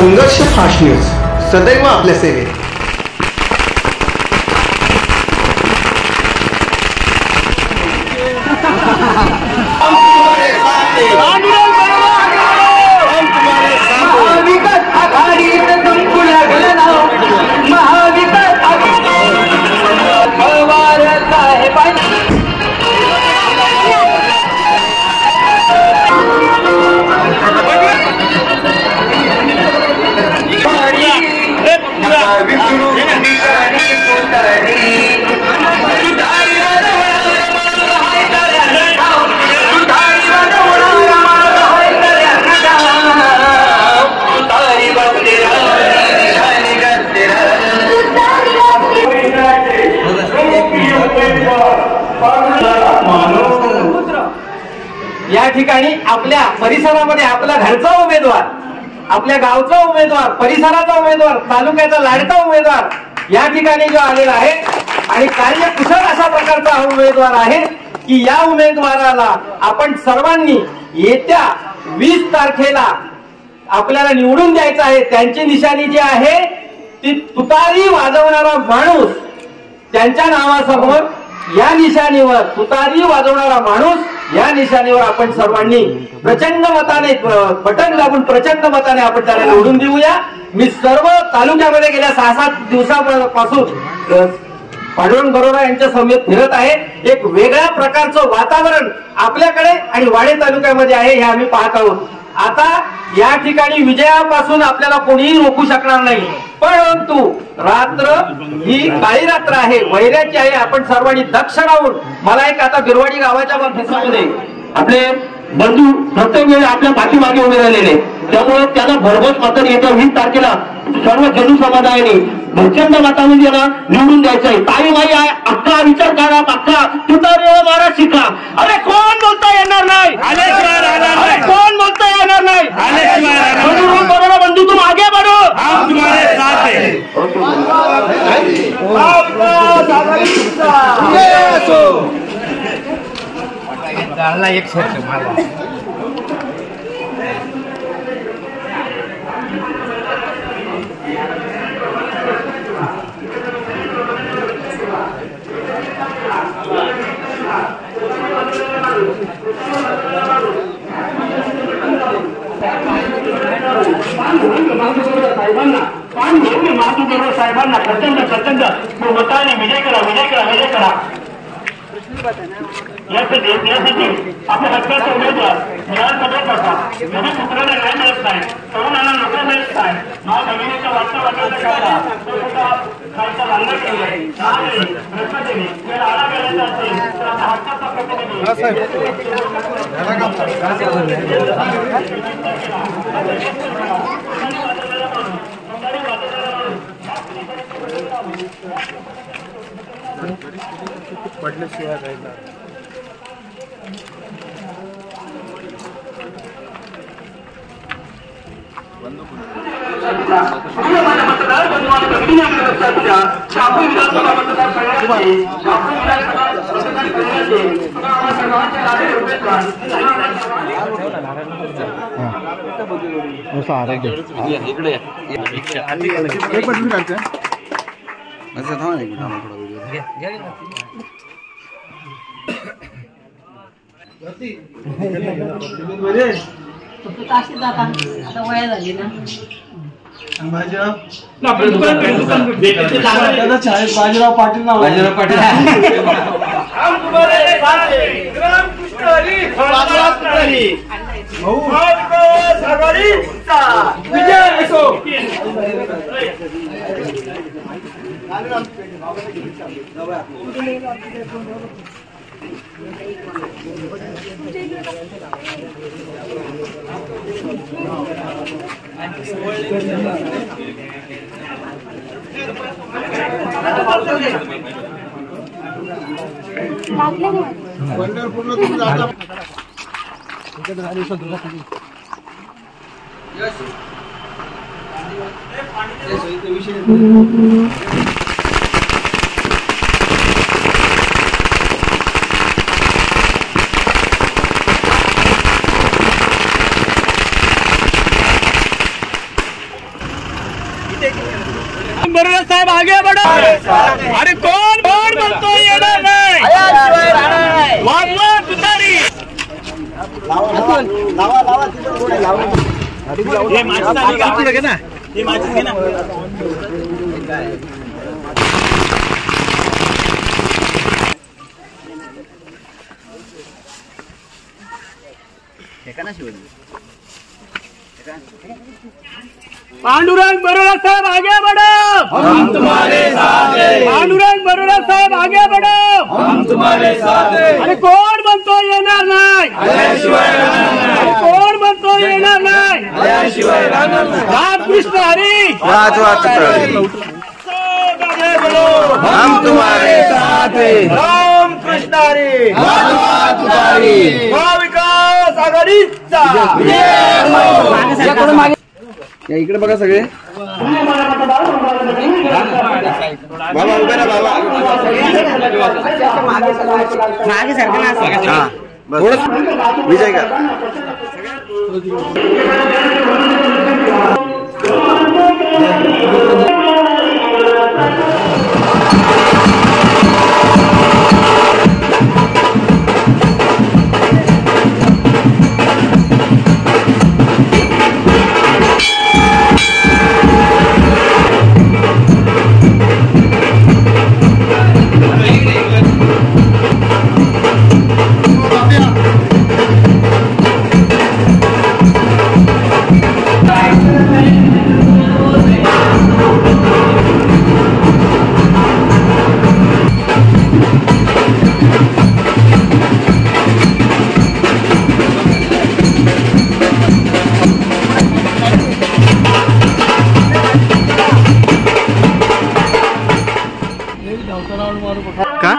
संघर्ष fast news सदैव आपल्या सेवेत. या ठिकाणी आपल्या परिसरामध्ये आपला घरचा उमेदवार, आपल्या गावचा उमेदवार, परिसराचा उमेदवार, तालुक्याचा लाडका उमेदवार या ठिकाणी जो आलेला आहे आणि कार्यकुशल अशा प्रकारचा हा उमेदवार आहे की या उमेदवाराला आपण सर्वांनी येत्या 20 तारखेला आपल्याला निवडून द्यायचं आहे. त्यांची निशाणी जी आहे ती तुतारी वाजवणारा माणूस, त्यांच्या नावासमोर या निशाणीवर तुतारी वाजवणारा माणूस या निशाणीवर आपण सर्वांनी प्रचंड मताने बटन दाबून प्रचंड मताने आपण त्याला निवडून देऊया. मी सर्व तालुक्यामध्ये गेल्या 6-7 दिवसापासून पांडुरंग बरोरा यांच्या समेत फिरत आहे. एक वेगळ्या प्रकारचं वातावरण आपल्याकडे आणि वाडे तालुक्यामध्ये आहे हे आम्ही पाहत आहोत. आता या ठिकाणी विजयापासून आपल्याला कोणीही रोखू शकणार नाही, परंतु रात्र ही काळी रात्र आहे, वैराची आहे. आपण सर्वांनी दक्ष राहून मला एक आता बिरवाडी गावाच्या मध्ये आपले बंधू प्रत्येक वेळी आपल्या पाठीमागे उभे राहिलेले, त्यामुळे त्यांना भरघोस मतं येत्या 20 तारखेला सर्व जनु समुदायाने प्रचंड मतांनी यांना निवडून द्यायचं आहे. ताई माई आहे अख्खा विचार करा, अख्खा तुतारी मारा शिका. अरे कोण बोलता येणार नाही, अरे कोण बोलता येणार नाही, बरोबर बंधू तुम आगे बढ़ो, हम तुम्हारे साथ हैं. एक शर्त मला साहेबांना प्रचंड मताने विजय करा, विजय करा, विजय करा. यासाठी आपल्या हक्काचा उमेदवार विधानसभेत बसा. कधी पुत्राला न्याय मिळत नाही, तरुणांना नोकरी मिळत नाही, माझ्या जमिनीचा वाटचा वाटायला काढला तो सुद्धा खायचा लांना केलाय भ्रष्टाचारी जर आळा घालायचा असेल तर आता हक्काचा पडल्याशिवाय राहिला. आता वया झाली ना बाजीराव पाटील नाव, बाजीराव पाटील विजय असो. पांडुरंग बरोबर साहेब आगे बढ़ो. अरे कोण कोण म्हणतो येणार नाही. वाजवा तुतारी. हे माचीस घे ना. हे माचीस घे ना. पांडुरंग बरोबर साहब आगे बढ़ो. हम तुम्हारे साथ हैं. पांडुरंग बरोबर साहब आगे बढ़ो. हम तुम्हारे साथ हैं. अरे कोण म्हणतो येणार नाही. अरे कोण म्हणतो येणार नाही. रामकृष्ण हरी. हम तुम्हारे साथ हैं. रामकृष्ण हरी. महाविकास आघाडीचा इकडे बघा सगळे. बाबा उभे ना बाबा. मागे सारखं ना. थोडं विजय का. का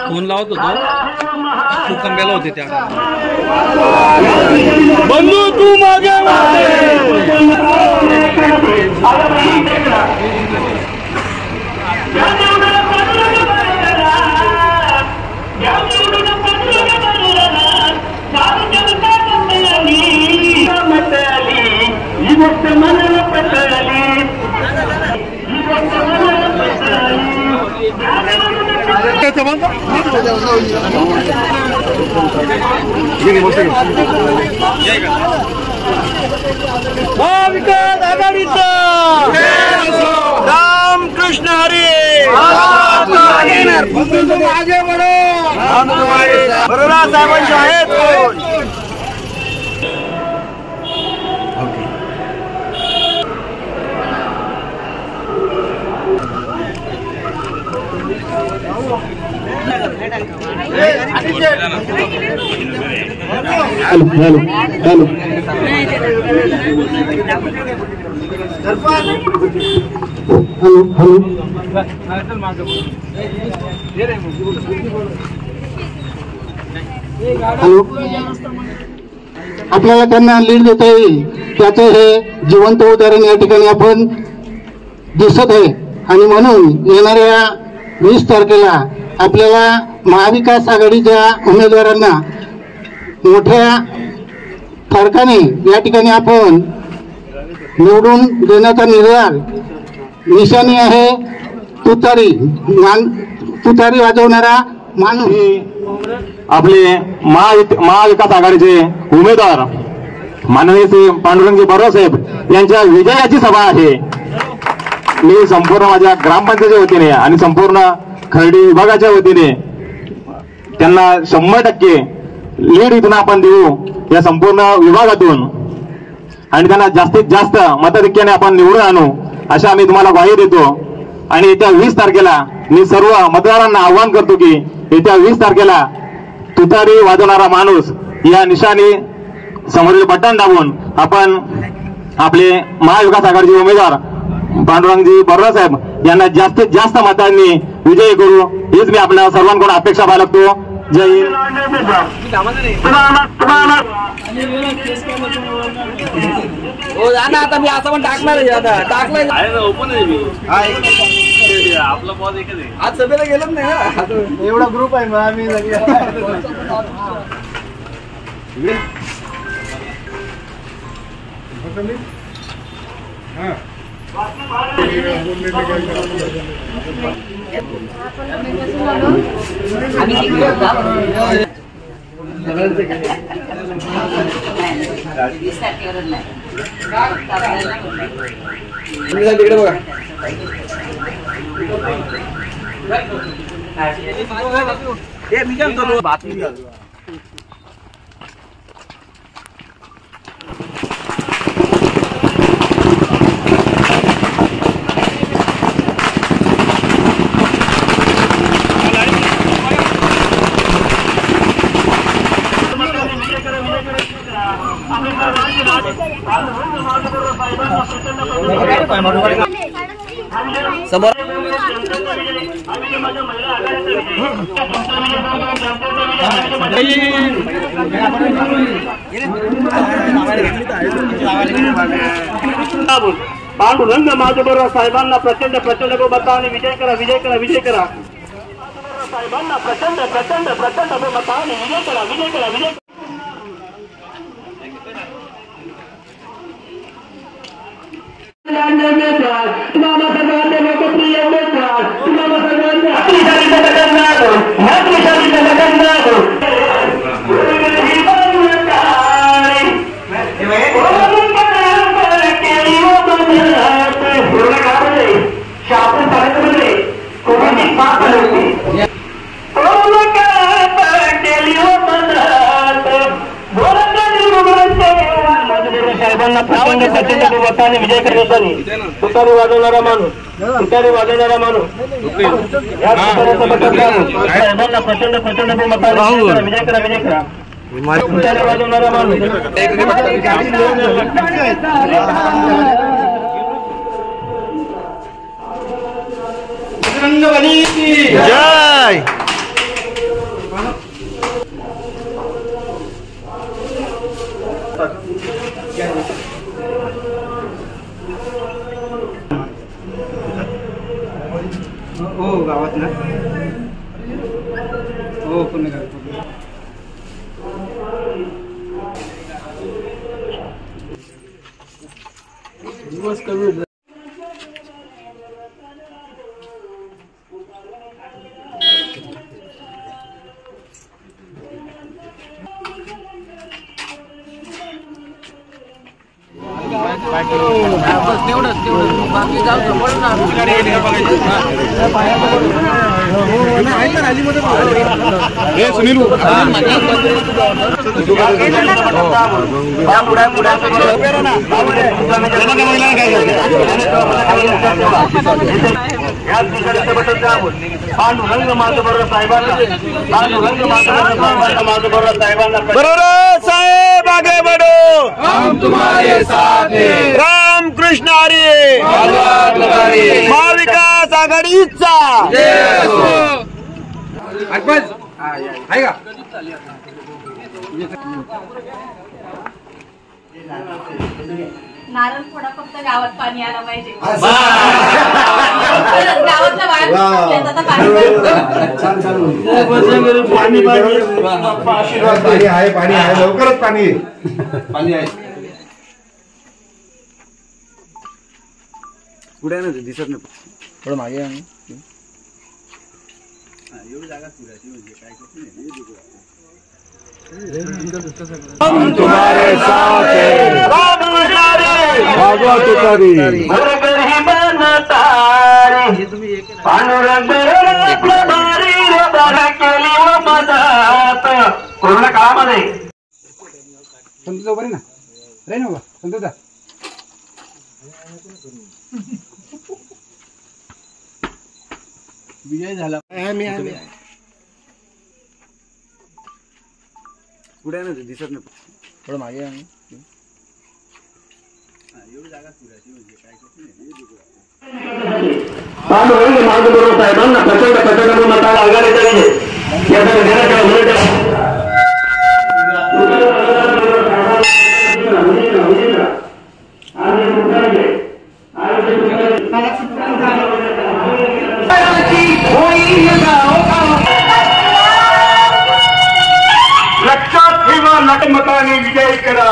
फोन लावत होतो तू कंब्याला होते त्या बंधू तू मागे महाविकास आघाडीचा रामकृष्ण हरी. मागे बढो. बरोबर साहेबांचे आहेत. आपल्याला त्यांना लीड देता येईल त्याचं हे जिवंत उदाहरण या ठिकाणी आपण दिसत आहे. आणि म्हणून येणाऱ्या 20 तारखेला आपल्याला महाविकास आघाडीच्या उमेदवारांना मोठ्या फरकाने या ठिकाणी आपण निवडून देण्याचा निर्धार. निशाणी आहे तुतारी. तुतारी वाजवणारा माणूस. आपले महाविकास आघाडीचे उमेदवार माननीय श्री पांडुरंगजी बरोबर साहेब यांच्या विजयाची सभा आहे. मी संपूर्ण माझ्या ग्रामपंचायतीच्या वतीने आणि संपूर्ण खर्डी विभागाच्या वतीने त्यांना 100% लीड इथून आपण देऊ या संपूर्ण विभागातून आणि त्यांना जास्तीत जास्त मताधिक्याने आपण निवडून आणू अशा आम्ही तुम्हाला ग्वाही देतो. आणि येत्या 20 तारखेला मी सर्व मतदारांना आवाहन करतो की येत्या 20 तारखेला तुतारी वाजवणारा माणूस या निशाणी समोरील बटन दाबून आपण आपले महाविकास आघाडीचे उमेदवार पांडुरंगजी बरोबर साहेब यांना जास्तीत जास्त मतांनी विजयी करू हीच मी आपल्या सर्वांकडून अपेक्षा बाळगतो. जय हिंद. आता मी असं पण टाकणार आहे. आता टाकलंय आपला बॉस एकच आहे. आज सभेला गेलोच नाही ना. एवढा ग्रुप आहे मग आम्ही तिकडे बघा. समोर पांडुरंग माधवराव साहेबांना प्रचंड प्रचंड बहुमताने विजय करा, विजय करा, विजय करा. साहेबांना प्रचंड प्रचंड प्रचंड बहुमताने विजय करा, विजय करा, विजय. साहेबांना प्रचंड प्रचंड बहुमताने विजय करण्यासाठी तुतारी वाजवणारा माणूस, तुतारी वाजवणारा माणूस साहेबांना प्रचंड प्रचंड बहुमताने विजय करा, विजय करा. तुतारी वाजवणारा माणूस रंगवली जय. हो गावात ना हो पुणे तेवढंच बाकी जाऊ सुनील पांडुरंग माधवराव साहेबांना, पांडुरंग माधवराव साहेबांना बरोबर साहेब आगे बढ़ो, हम तुम्हारे साथ हैं. राम कृष्ण हरी, महाविकास आघाडीचा आहे का नारळ फोडा, फक्त गावात पाणी आलं पाहिजे. गावातल्या पाणी आहे, पाणी आहे, लवकरच पाणी पाणी आहे. कुठे आहे ना ते दिसत नाही. थोडं मागे आहे. हम तुम्हारे साथ हैं. भागवा तुतारी. कोरोना काळामध्ये संतोषा बरे ना रे ना संतोषा विजय झाला. कुठे आहे ना ते दिसत नाही. थोडं मागे आहे. पांडुरंग माधवराव साहेबांना प्रचंड प्रचंड बहुमताने आघाडीचा विजय यासाठी देण्यात लक्षात ठेवा, मताने विजय करा.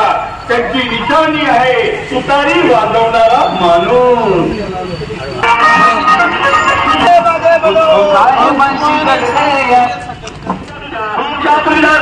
त्यांची निशाणी आहे तुतारी वाजवणारा माणूस. तुमच्या क्रीडा